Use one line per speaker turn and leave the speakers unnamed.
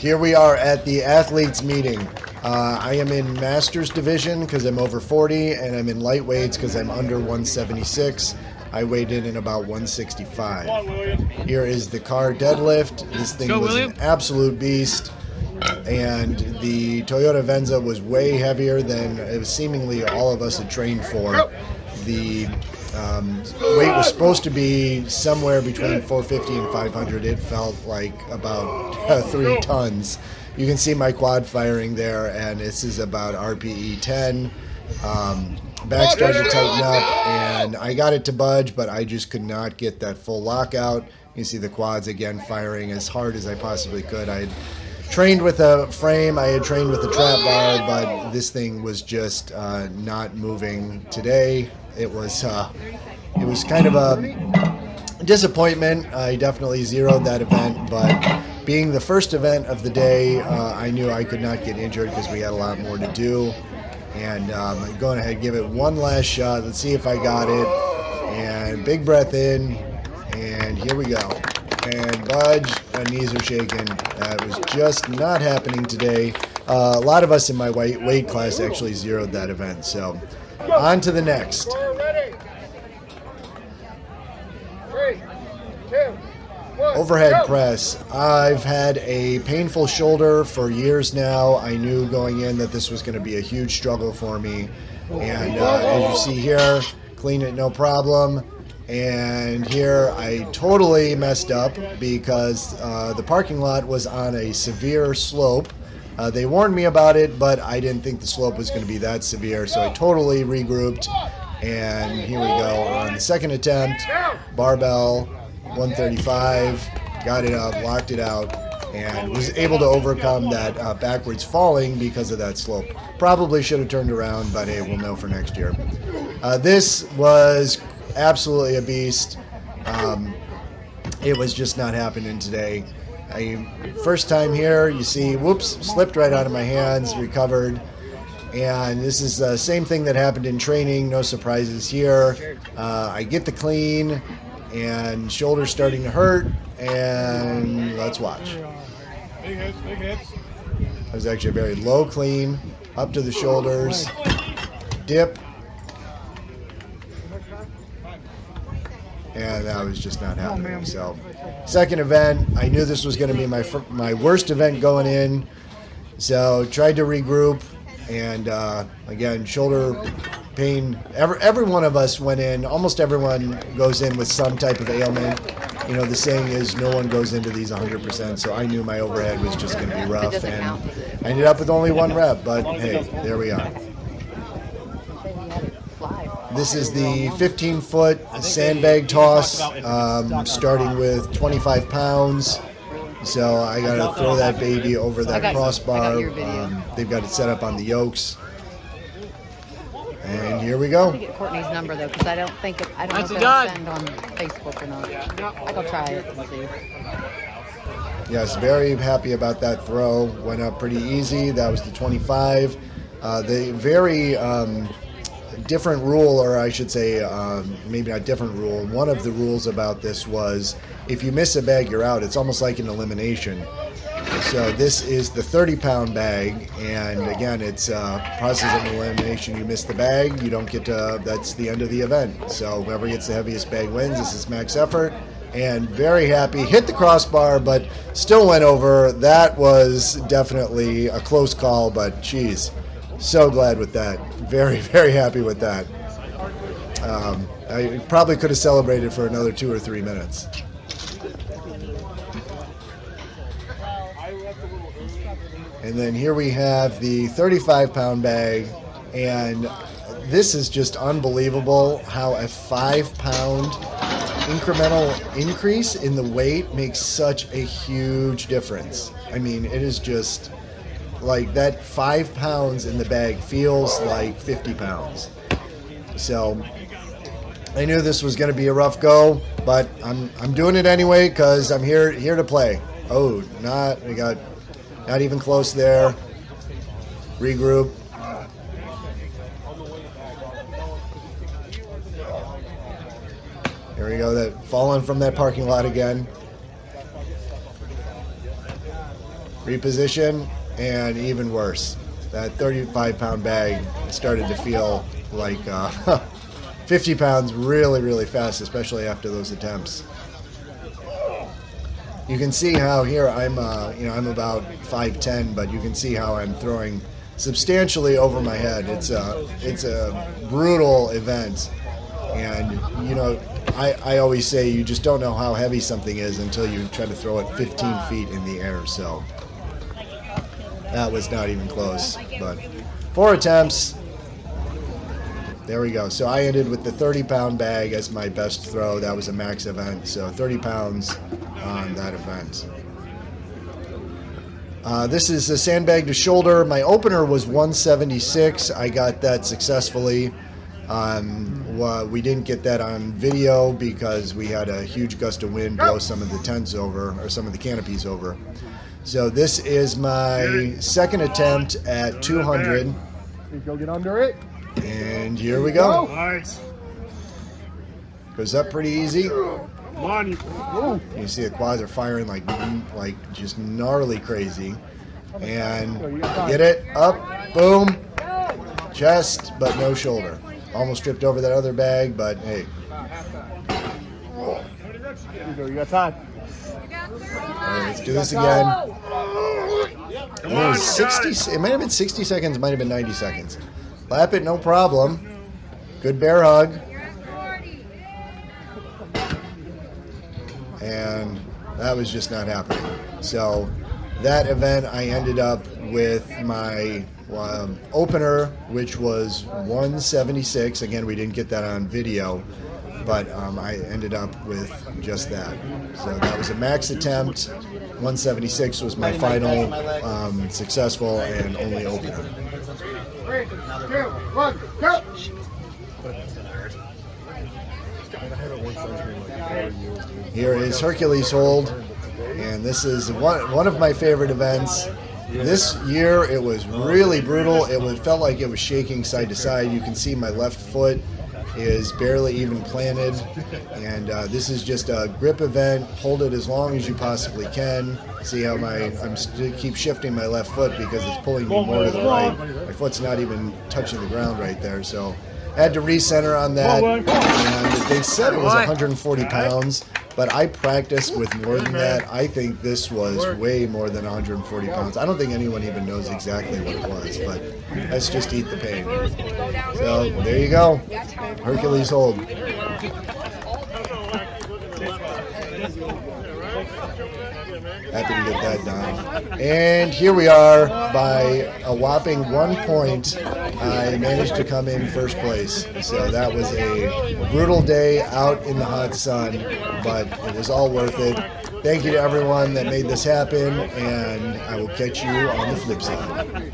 Here we are at the athletes meeting. I am in Masters division because I'm over 40, and I'm in lightweights because I'm under 176. I weighed in about 165. Here is the car deadlift. This thing was an absolute beast, and the Toyota Venza was way heavier than it was seemingly all of us had trained for. The weight was supposed to be somewhere between 450 and 500. It felt like about 3 tons. You can see my quad firing there, and this is about RPE 10. Back started to tighten up, and I got it to budge, but I just could not get that full lockout. You see the quads again firing as hard as I possibly could. I had trained with a frame, I had trained with a trap bar, but this thing was just not moving today. It was kind of a disappointment. I definitely zeroed that event, but being the first event of the day, I knew I could not get injured because we had a lot more to do. And I'm going ahead and give it one last shot. Let's see if I got it. And big breath in, and here we go. And budge, my knees are shaking. That was just not happening today. A lot of us in my weight class actually zeroed that event. So on to the next. Overhead press. I've had a painful shoulder for years now. I knew going in that this was going to be a huge struggle for me. And as you see here, clean it no problem. And here I totally messed up because the parking lot was on a severe slope. They warned me about it, but I didn't think the slope was going to be that severe, so I totally regrouped. And here we go on the second attempt. Barbell, 135, got it up, locked it out, and was able to overcome that backwards falling because of that slope. Probably should have turned around, but hey, we'll know for next year. This was absolutely a beast. It was just not happening today. First time here, you see, whoops, slipped right out of my hands, recovered. And this is the same thing that happened in training, no surprises here. I get the clean, and shoulder's starting to hurt, and let's watch.
Big hits, big hits.
It was actually a very low clean, up to the shoulders, dip, and that was just not happening. So, second event, I knew this was going to be my worst event going in, so tried to regroup, and again, shoulder pain. Every one of us went in, almost everyone goes in with some type of ailment. You know, the saying is no one goes into these 100%, so I knew my overhead was just going to be rough, and I ended up with only 1 rep, but hey, there we are. This is the 15-foot sandbag toss, starting with 25 pounds. So I got to throw that baby over that crossbar. They've got it set up on the yokes. And here we go.
Let me get Courtney's number though, because I don't know if it'll send on Facebook or not. I'll try it and see.
Yes, very happy about that throw. Went up pretty easy. That was the 25. The very different rule, or I should say, maybe not different rule. One of the rules about this was if you miss a bag, you're out. It's almost like an elimination. So this is the 30-pound bag, and again, it's process of elimination. You miss the bag, you don't get to, that's the end of the event. So whoever gets the heaviest bag wins. This is max effort, and very happy. Hit the crossbar, but still went over. That was definitely a close call, but geez, so glad with that. Very, very happy with that. I probably could have celebrated for another 2 or 3 minutes. And then here we have the 35-pound bag, and this is just unbelievable how a 5-pound incremental increase in the weight makes such a huge difference. I mean, it is just like that 5 pounds in the bag feels like 50 pounds. So I knew this was going to be a rough go, but I'm doing it anyway because I'm here to play. Oh, we got not even close there. Regroup. Here we go, that falling from that parking lot again. reposition, and even worse. That 35-pound bag started to feel like 50 pounds really, really fast, especially after those attempts. You can see how here I'm about 5'10", but you can see how I'm throwing substantially over my head. It's a brutal event, and I always say you just don't know how heavy something is until you try to throw it 15 feet in the air. So that was not even close, but 4 attempts. There we go. So I ended with the 30-pound bag as my best throw. That was a max event, so 30 pounds on that event. This is a sandbag to shoulder. My opener was 176. I got that successfully. We didn't get that on video because we had a huge gust of wind blow some of the tents over, or some of the canopies over. So this is my second attempt at 200.
Go get under it.
And here we go.
Nice.
Goes up pretty easy.
Come on,
You see the quads are firing like just gnarly crazy. And get it up, boom, chest, but no shoulder. Almost tripped over that other bag, but hey.
You got time.
All right, let's do this again. It was 60. It might have been 60 seconds. Might have been 90 seconds. Lap it, no problem. Good bear hug. And that was just not happening. So that event, I ended up with my opener, which was 176. Again, we didn't get that on video, but I ended up with just that. So that was a max attempt. 176 was my final successful and only opener.
3, 2, 1, go!
Here is Hercules hold, and this is one of my favorite events. This year it was really brutal. Felt like it was shaking side to side. You can see my left foot is barely even planted, and this is just a grip event. Hold it as long as you possibly can. See how keep shifting my left foot because it's pulling me more to the right. My foot's not even touching the ground right there, so I had to recenter on that. And they said it was 140 pounds, but I practiced with more than that. I think this was way more than 140 pounds. I don't think anyone even knows exactly what it was, but let's just eat the pain. So there you go, Hercules hold. Happy to get that done. And here we are. By a whopping 1 point, I managed to come in first place. So that was a brutal day out in the hot sun, but it was all worth it. Thank you to everyone that made this happen, and I will catch you on the flip side.